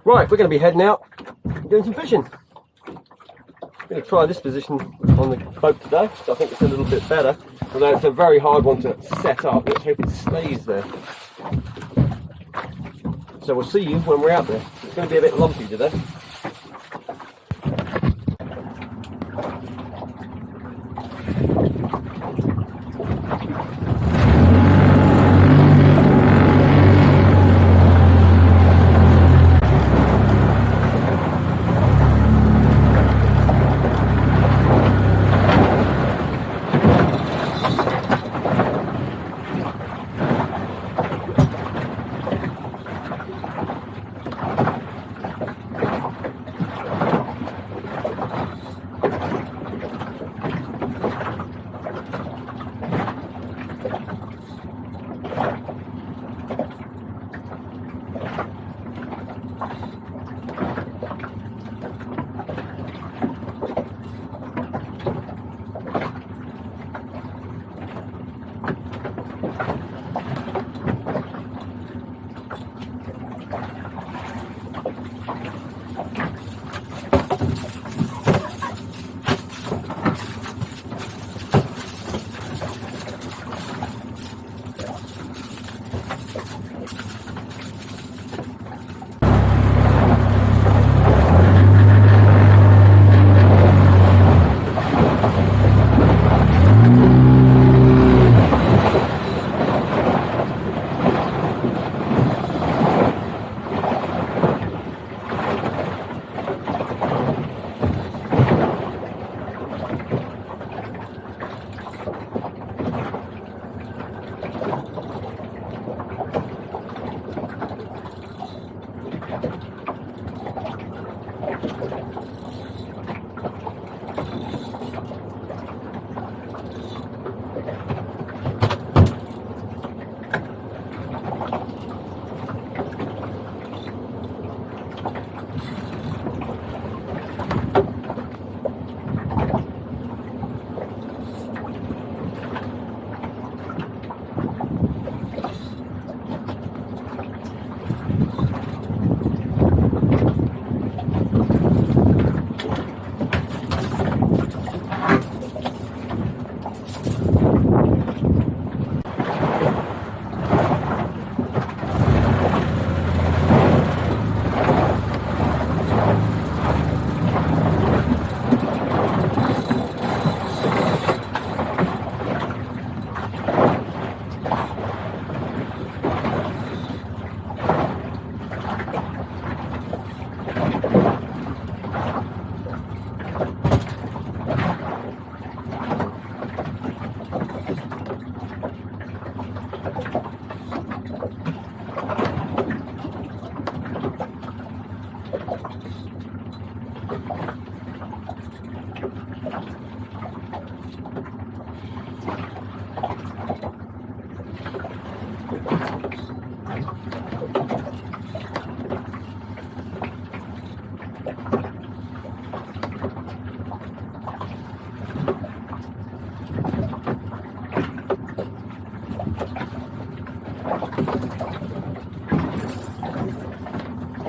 Right, we're going to be heading out doing some fishing. I'm going to try this position on the boat today, so I think it's a little bit better, although it's a very hard one to set up. Let's hope it stays there. So we'll see you when we're out there. It's going to be a bit lumpy today.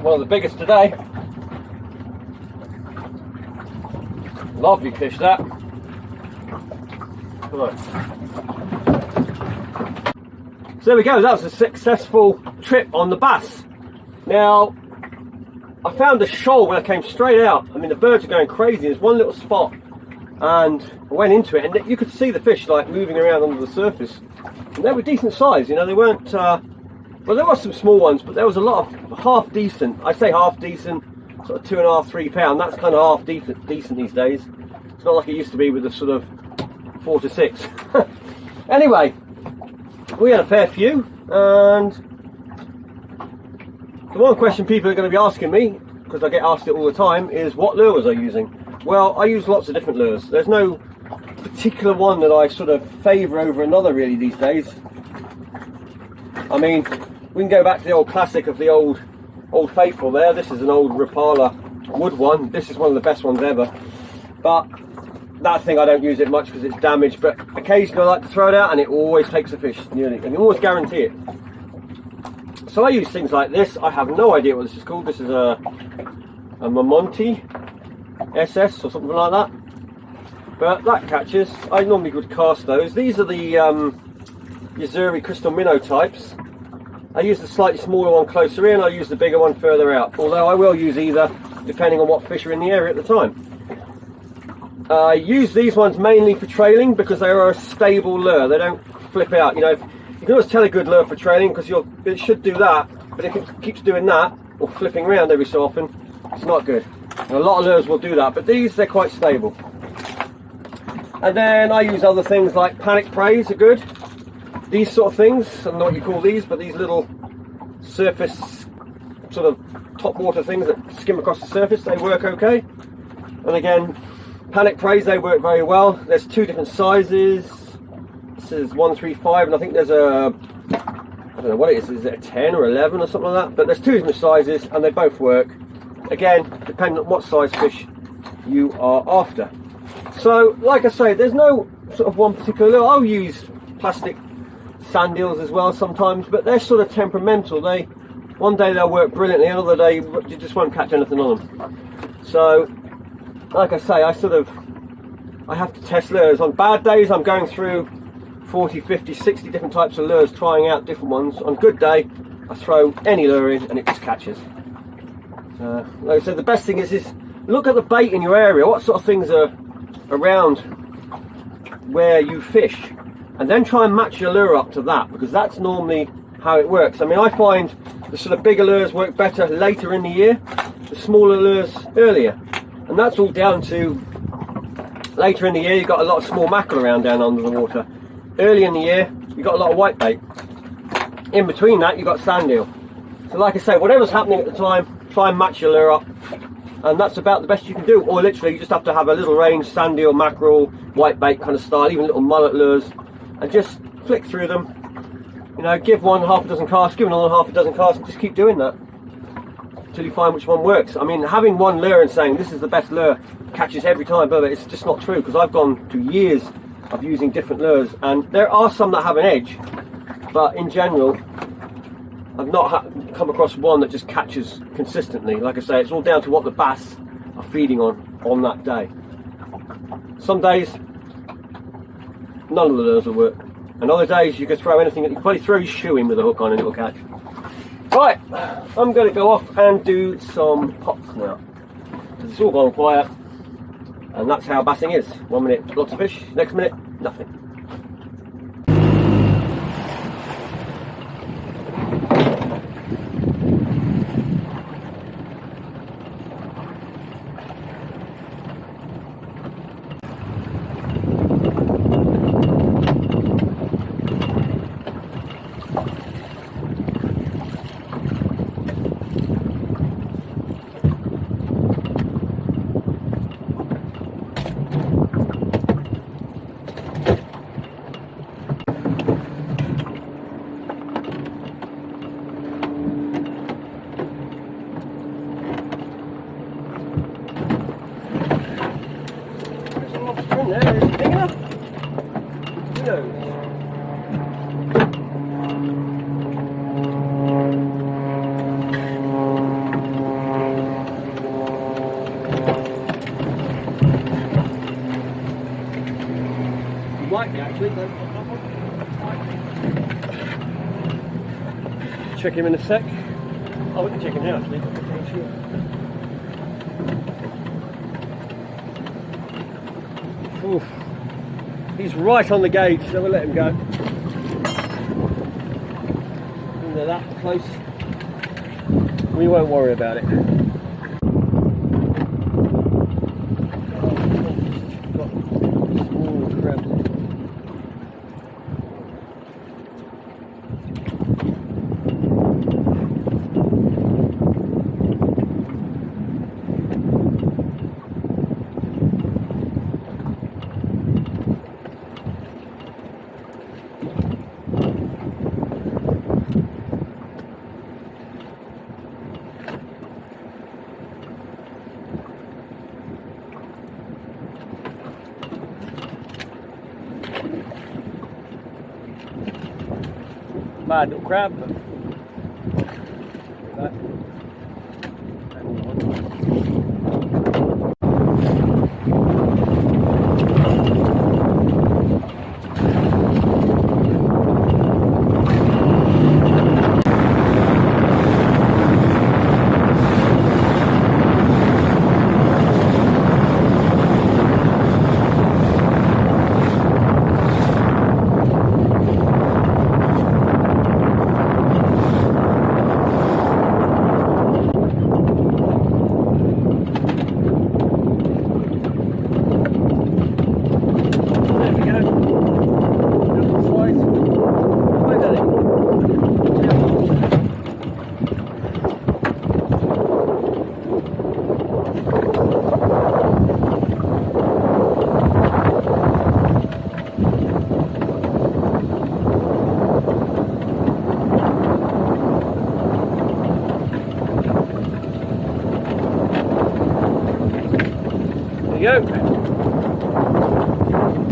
One of the biggest today. Lovely fish that. Right. So there we go, that was a successful trip on the bass. Now, I found a shoal when I came straight out. I mean, the birds are going crazy. There's one little spot and I went into it and you could see the fish like moving around under the surface. And they were decent size, you know, they weren't well, there were some small ones, but there was a lot of half decent. I say half decent, sort of 2.5, 3 pound. That's kind of half decent these days. It's not like it used to be with the sort of 4 to 6. Anyway, we had a fair few, and the one question people are going to be asking me, because I get asked it all the time, is what lure was I using? Well, I use lots of different lures. There's no particular one that I sort of favour over another really these days. I mean, we can go back to the old classic of the old faithful there. This is an old Rapala wood one. This is one of the best ones ever. But that thing, I don't use it much because it's damaged, but occasionally I like to throw it out and it always takes a fish, nearly. And you always guarantee it. So I use things like this. I have no idea what this is called. This is a Mamonti SS or something like that. But that catches. I normally would cast those. These are the Yazuri crystal minnow types. I use the slightly smaller one closer in. I use the bigger one further out. Although I will use either, depending on what fish are in the area at the time. I use these ones mainly for trailing because they are a stable lure. They don't flip out. You know, you can always tell a good lure for trailing because it should do that. But if it keeps doing that or flipping around every so often, it's not good. And a lot of lures will do that. But these, they're quite stable. And then I use other things like panic praise are good. These sort of things, I don't know what you call these, but these little surface sort of top water things that skim across the surface, they work okay. And again, panic praise, they work very well. There's two different sizes. This is 135, and I think there's a, I don't know what it is it a 10 or 11 or something like that? But there's two different sizes and they both work. Again, depending on what size fish you are after. So, like I say, there's no sort of one particular lure. I'll use plastic sandeels as well sometimes, but they're sort of temperamental. One day they'll work brilliantly, another day you just won't catch anything on them. So, like I say, I have to test lures. On bad days, I'm going through 40, 50, 60 different types of lures, trying out different ones. On a good day, I throw any lure in and it just catches. Like I said, the best thing is look at the bait in your area. What sort of things are around where you fish, and then try and match your lure up to that, because that's normally how it works. I mean, I find the sort of bigger lures work better later in the year, the smaller lures earlier, and that's all down to later in the year you've got a lot of small mackerel around down under the water. Early in the year you've got a lot of whitebait. In between that you've got sandeel. So like I say, whatever's happening at the time, try and match your lure up. And that's about the best you can do. Or literally you just have to have a little range, sandeel, mackerel, whitebait kind of style, even little mullet lures, and just flick through them. You know, give one half a dozen casts, give another half a dozen casts, and just keep doing that until you find which one works. I mean, having one lure and saying this is the best lure catches every time, but it's just not true, because I've gone to years of using different lures, and there are some that have an edge, but in general I've not come across one that just catches consistently. Like I say, it's all down to what the bass are feeding on that day. Some days, none of the lures will work. And other days, you can throw anything. You can probably throw your shoe in with a hook on and it'll catch. Right, I'm going to go off and do some pots now. Because it's all gone quiet. And that's how bassing is. 1 minute, lots of fish. Next minute, nothing. Check him in a sec. Oh, we can check him now actually. Oof. He's right on the gauge, so we'll let him go. When they're that close, we won't worry about it. Bad little crab, but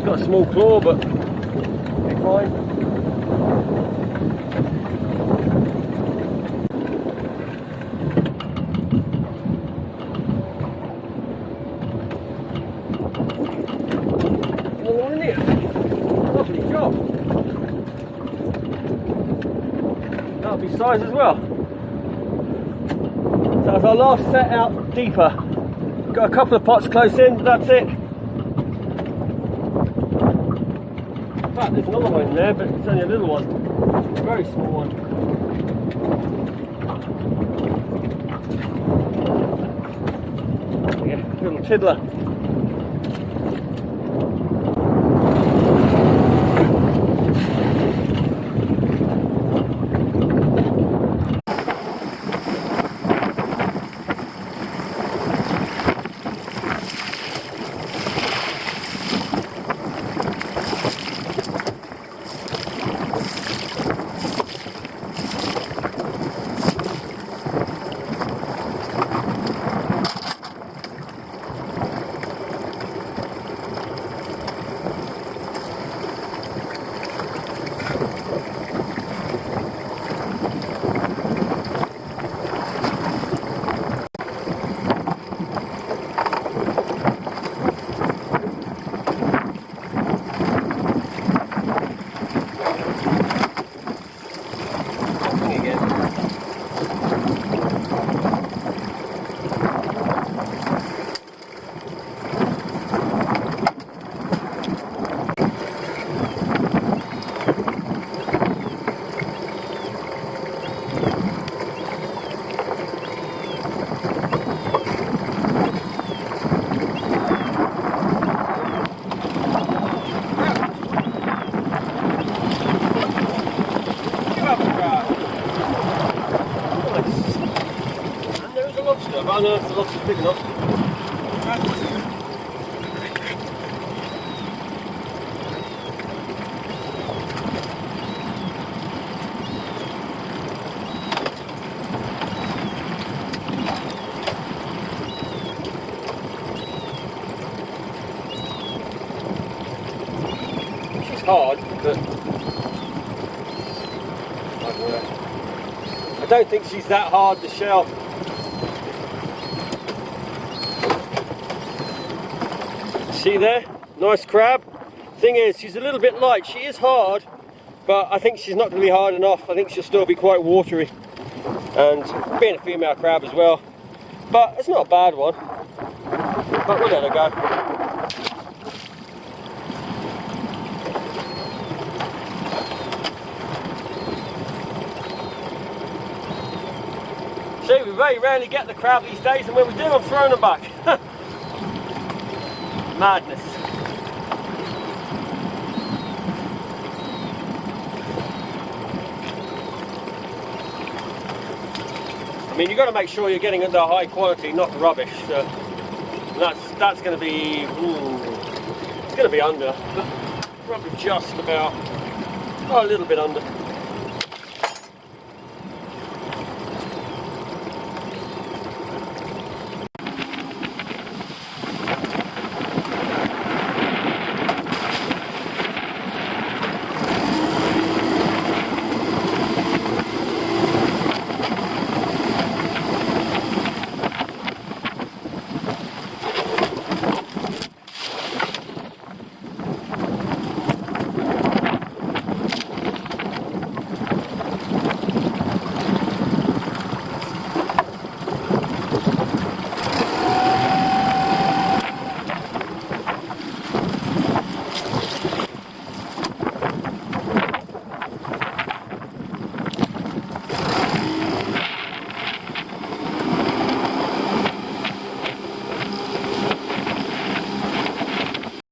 got a small claw, but it's fine. Lovely job. That'll be size as well. So as our last set out deeper, got a couple of pots close in, that's it. In fact, there's another one in there, but it's only a little one, a very small one. Yeah, little tiddler. I know it's a lobster big enough. She's hard, but I don't think she's that hard to shell. See there? Nice crab. Thing is, she's a little bit light. She is hard, but I think she's not going to be hard enough. I think she'll still be quite watery. And being a female crab as well. But it's not a bad one. But we'll let her go. See, we very rarely get the crab these days, and when we do, I'm throwing them back. Madness. I mean, you've got to make sure you're getting into high quality, not rubbish. So that's going to be, it's going to be under, but probably just about, a little bit under.